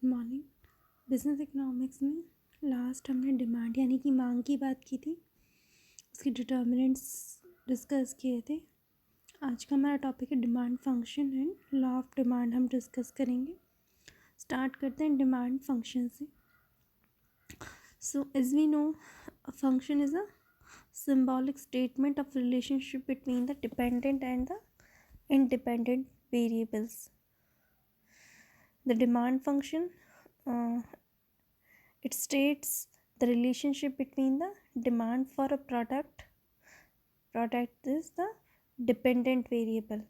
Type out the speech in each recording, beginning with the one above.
Morning. Business economics में last हमने demand यानी कि मांग की बात की थी, उसकी डिटर्मिनेंट्स डिस्कस किए थे। आज का हमारा टॉपिक है demand function and law of demand, हम डिस्कस करेंगे। स्टार्ट करते हैं डिमांड फंक्शन से। So as we know, function is a symbolic statement of relationship between the dependent and the independent variables. The demand function, it states the relationship between the demand for a product is the dependent variable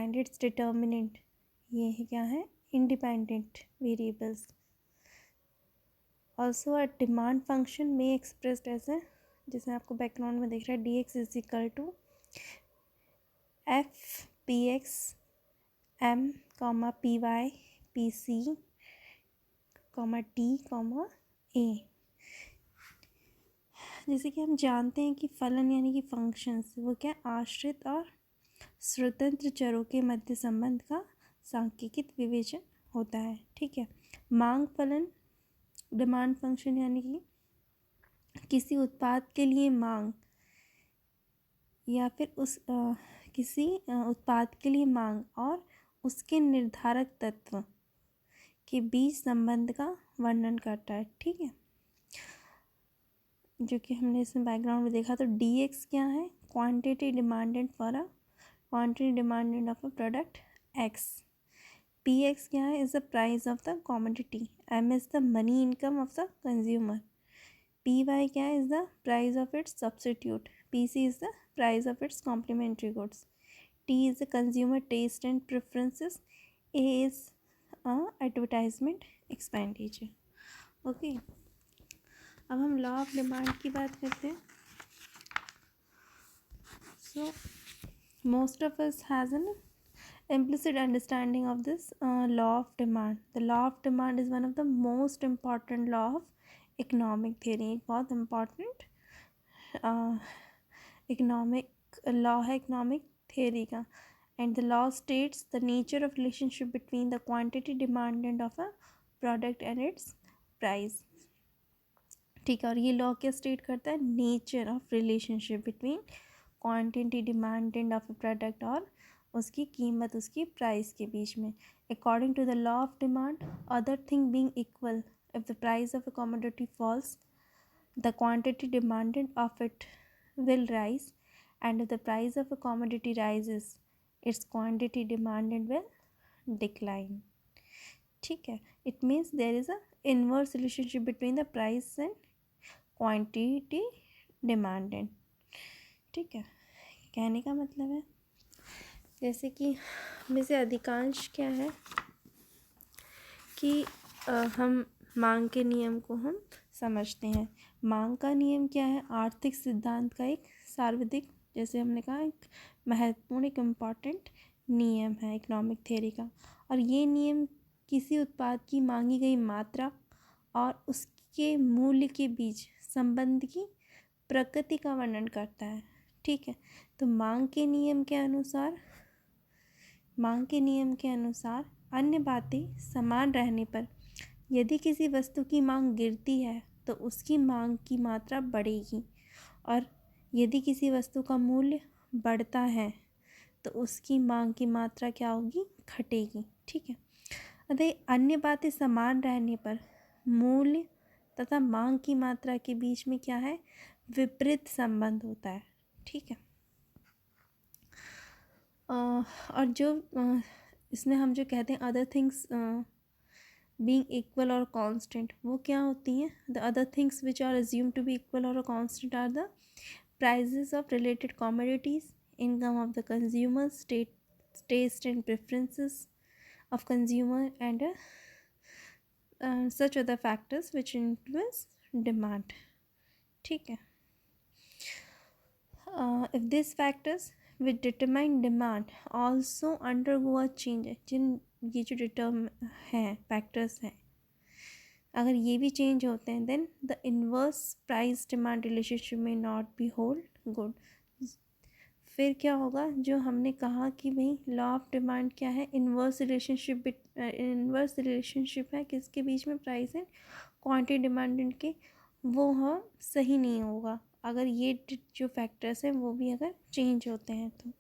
and its determinant ये है क्या है, independent variables. Also a demand function may expressed as a, जैसे आपको background में दिख रहा है, dx is equal to F P X M comma P Y P C comma T comma A. जैसे कि हम जानते हैं कि फलन यानी कि फंक्शंस वो क्या, आश्रित और स्वतंत्र चरों के मध्य संबंध का सांख्यिकीय विवेचन होता है। ठीक है। मांग फलन, डिमांड फंक्शन यानी कि किसी उत्पाद के लिए मांग या फिर किसी उत्पाद के लिए मांग और उसके निर्धारक तत्व के बीच संबंध का वर्णन करता है। ठीक है, जो कि हमने इसमें बैकग्राउंड में देखा। तो डी एक्स क्या है, quantity demanded for a quantity demanded of a product X. P X क्या है, is the price of the commodity. M is the money income of the consumer. P Y क्या है, is the price of its substitute. P C is the price of its complementary goods. T is the consumer taste and preferences. A is advertisement expenditure. Okay, अब हम law of demand की बात करते हैं। So most of us has an implicit understanding of this law of demand. The law of demand is one of the most important law of economic theory. एक बहुत important economic law है economic theory का। And the law states the nature of relationship between the quantity demanded of a product and its price. ठीक है, और ये law क्या state करता है, nature of relationship between quantity demanded of a product और उसकी कीमत, उसकी प्राइस के बीच में। According to the law of demand, other thing being equal, if the price of a commodity falls the quantity demanded of it will rise, and if the price of a commodity rises its quantity demanded will decline. ठीक है, it means there is a inverse relationship between the price and quantity demanded. ठीक है, कहने का मतलब है जैसे कि में से अधिकांश क्या है कि हम मांग के नियम को हम समझते हैं। मांग का नियम क्या है, आर्थिक सिद्धांत का एक सार्वधिक, जैसे हमने कहा, एक महत्वपूर्ण, एक इम्पॉर्टेंट नियम है इकोनॉमिक थ्योरी का। और ये नियम किसी उत्पाद की मांगी गई मात्रा और उसके मूल्य के बीच संबंध की प्रकृति का वर्णन करता है। ठीक है, तो मांग के नियम के अनुसार अन्य बातें समान रहने पर यदि किसी वस्तु की मांग गिरती है तो उसकी मांग की मात्रा बढ़ेगी, और यदि किसी वस्तु का मूल्य बढ़ता है तो उसकी मांग की मात्रा क्या होगी, घटेगी। ठीक है, अतः अन्य बातें समान रहने पर मूल्य तथा मांग की मात्रा के बीच में क्या है, विपरीत संबंध होता है। ठीक है, और जो इसमें हम जो कहते हैं अदर थिंग्स बीइंग इक्वल और कांस्टेंट, वो क्या होती हैं, the other things which are assume to be equal और constant are the prices of related commodities, income of the consumers, taste and preferences of consumer, and such other factors which influence demand. ठीक है, if these factors which determine demand also undergo a change, जिन ये जो determine हैं factors हैं, अगर ये भी change होते हैं, then the inverse price demand relationship may not be hold good. फिर क्या होगा, जो हमने कहा कि भाई लॉ ऑफ डिमांड क्या है, इन्वर्स रिलेशनशिप है किसके बीच में, प्राइस एंड क्वांटिटी डिमांडेड के, वो हाँ सही नहीं होगा अगर ये जो फैक्टर्स हैं वो भी अगर चेंज होते हैं तो।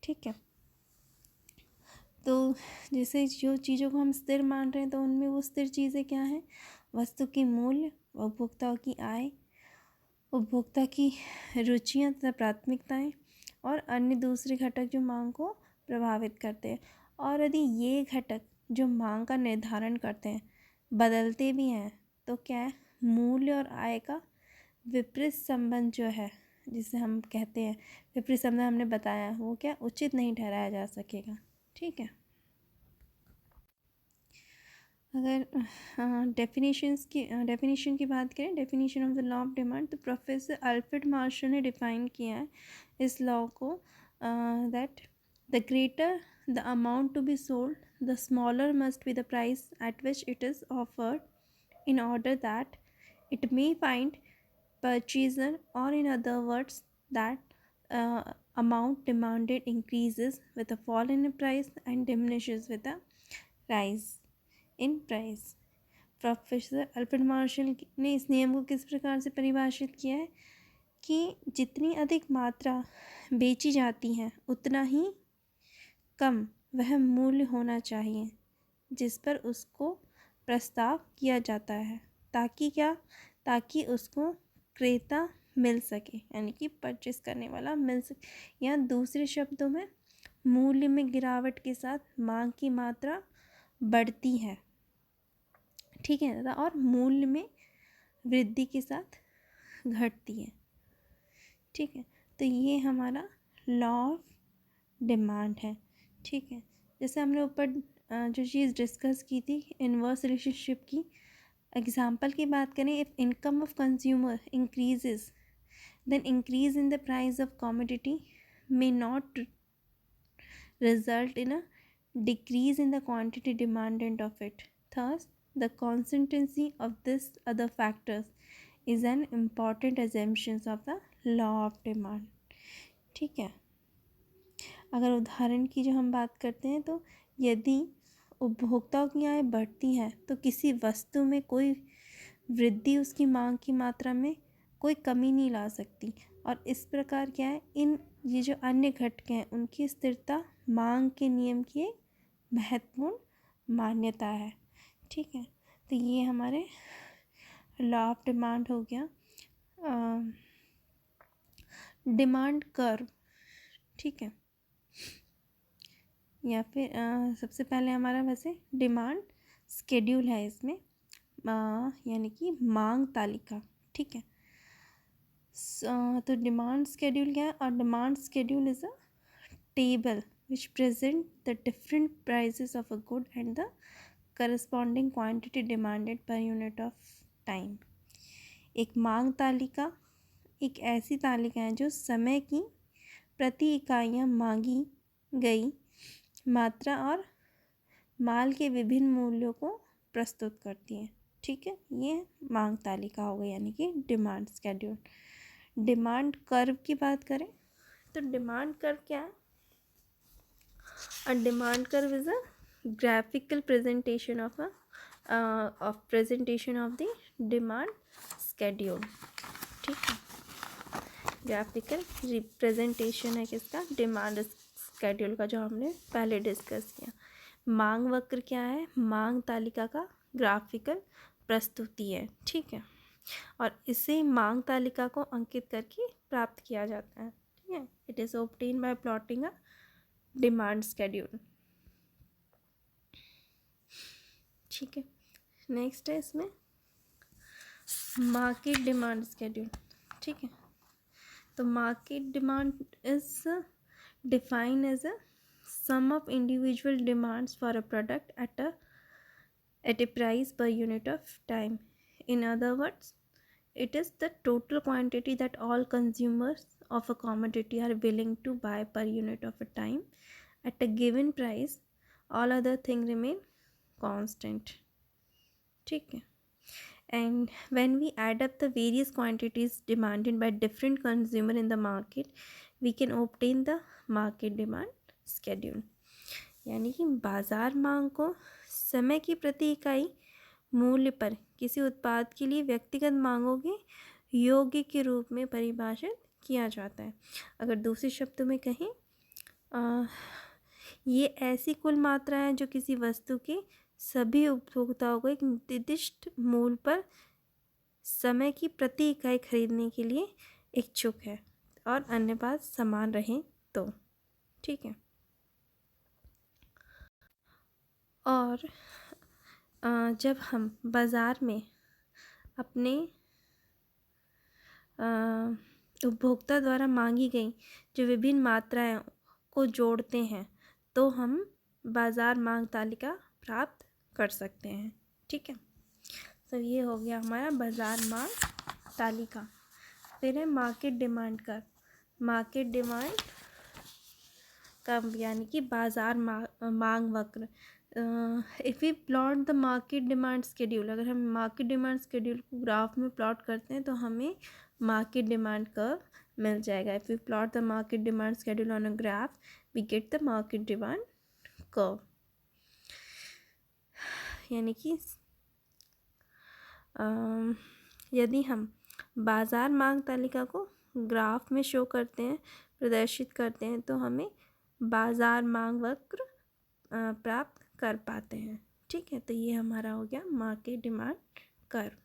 ठीक है, तो जैसे जो चीज़ों को हम स्थिर मान रहे हैं तो उनमें वो स्थिर चीज़ें क्या हैं, वस्तु की मूल्य, उपभोक्ताओं की आय, उपभोक्ता की रुचियाँ तथा प्राथमिकताएं और अन्य दूसरे घटक जो मांग को प्रभावित करते हैं। और यदि ये घटक जो मांग का निर्धारण करते हैं बदलते भी हैं तो क्या है, मूल्य और आय का विपरीत संबंध जो है, जिसे हम कहते हैं विपरीत संबंध, हमने बताया वो क्या उचित नहीं ठहराया जा सकेगा। ठीक है, अगर डेफिनेशन की बात करें, definition of the law of demand, तो प्रोफेसर अल्फ्रेड मार्शल ने डिफाइन किया है इस लॉ को, that the greater the amount to be sold the smaller must be the price at which it is offered in order that it may find purchaser, or in other words that amount demanded increases with a fall in price and diminishes with a rise in price। Professor Alfred Marshall ने इस नियम को किस प्रकार से परिभाषित किया है कि जितनी अधिक मात्रा बेची जाती है उतना ही कम वह मूल्य होना चाहिए जिस पर उसको प्रस्ताव किया जाता है, ताकि क्या, ताकि उसको क्रेता मिल सके, यानी कि परचेस करने वाला मिल सके, या दूसरे शब्दों में मूल्य में गिरावट के साथ मांग की मात्रा बढ़ती है। ठीक है दादा, और मूल्य में वृद्धि के साथ घटती है। ठीक है, तो ये हमारा लॉ ऑफ डिमांड है। ठीक है, जैसे हमने ऊपर जो चीज़ डिस्कस की थी इन्वर्स रिलेशनशिप की, एग्जाम्पल की बात करें, if income of consumer increases then increase in the price of commodity may not result in a decrease in the quantity demanded of it. Thus, the consistency of this other factors is an important assumption of the law of demand। ठीक है, अगर उदाहरण की जो हम बात करते हैं तो यदि उपभोक्ताओं की आय बढ़ती है तो किसी वस्तु में कोई वृद्धि उसकी मांग की मात्रा में कोई कमी नहीं ला सकती, और इस प्रकार क्या है, इन ये जो अन्य घटक हैं उनकी स्थिरता मांग के नियम की एक महत्वपूर्ण मान्यता है। ठीक है, तो ये हमारे लॉ ऑफ डिमांड हो गया। डिमांड कर्व, ठीक है, या फिर सबसे पहले हमारा वैसे डिमांड स्केड्यूल है इसमें, यानी कि मांग तालिका। ठीक है, तो डिमांड स्केड्यूल क्या है, और demand schedule is a table which present the different prices of a good and the corresponding quantity demanded per unit of time। एक मांग तालिका एक ऐसी तालिका है जो समय की प्रति इकाइयाँ मांगी गई मात्रा और माल के विभिन्न मूल्यों को प्रस्तुत करती है। ठीक है, ये मांग तालिका हो गई, यानी कि डिमांड स्केड्यूल। डिमांड कर्व की बात करें तो डिमांड कर्व क्या है, a demand curve is a graphical presentation of the demand schedule। ठीक है, ग्राफिकल रिप्रेजेंटेशन है किसका, डिमांड स्केड्यूल का, जो हमने पहले डिस्कस किया। मांग वक्र क्या है, मांग तालिका का ग्राफिकल प्रस्तुति है। ठीक है, और इसे मांग तालिका को अंकित करके प्राप्त किया जाता है। ठीक है, it is obtain bye plotting a demand schedule. ठीक है, नेक्स्ट है इसमें मार्केट डिमांड स्केड्यूल। ठीक है, तो market demand is defined as a sum of individual demands for a product at a price per unit of time। In other words, it is the total quantity that all consumers of a commodity are willing to buy per unit of a time at a given price, all other things remain constant। ठीक है, And when we add up the various quantities demanded by different consumer in the market, we can obtain the market demand schedule. यानी कि बाजार मांग को समय की प्रति इकाई मूल्य पर किसी उत्पाद के लिए व्यक्तिगत मांगों के योग्य के रूप में परिभाषित किया जाता है। अगर दूसरे शब्दों में कहें, ये ऐसी कुल मात्रा है जो किसी वस्तु के सभी उपभोक्ताओं को एक निर्दिष्ट मूल्य पर समय की प्रति इकाई खरीदने के लिए इच्छुक है और अन्य बात समान रहे तो। ठीक है। और जब हम बाज़ार में अपने उपभोक्ता द्वारा मांगी गई जो विभिन्न मात्राएं को जोड़ते हैं तो हम बाज़ार मांग तालिका प्राप्त कर सकते हैं। ठीक है। तो ये हो गया हमारा बाज़ार मांग तालिका। फिर है market demand curve. Market demand curve यानी कि बाज़ार मांग वक्र। If we plot the market demand schedule, अगर हम मार्केट डिमांड शेड्यूल को ग्राफ में प्लॉट करते हैं तो हमें मार्केट डिमांड कर्व मिल जाएगा। If we plot the market demand schedule on a graph we get the market demand curve. यानी कि यदि हम बाज़ार मांग तालिका को ग्राफ में शो करते हैं, प्रदर्शित करते हैं, तो हमें बाज़ार मांग वक्र प्राप्त कर पाते हैं। ठीक है। तो ये हमारा हो गया मार्केट डिमांड कर्व।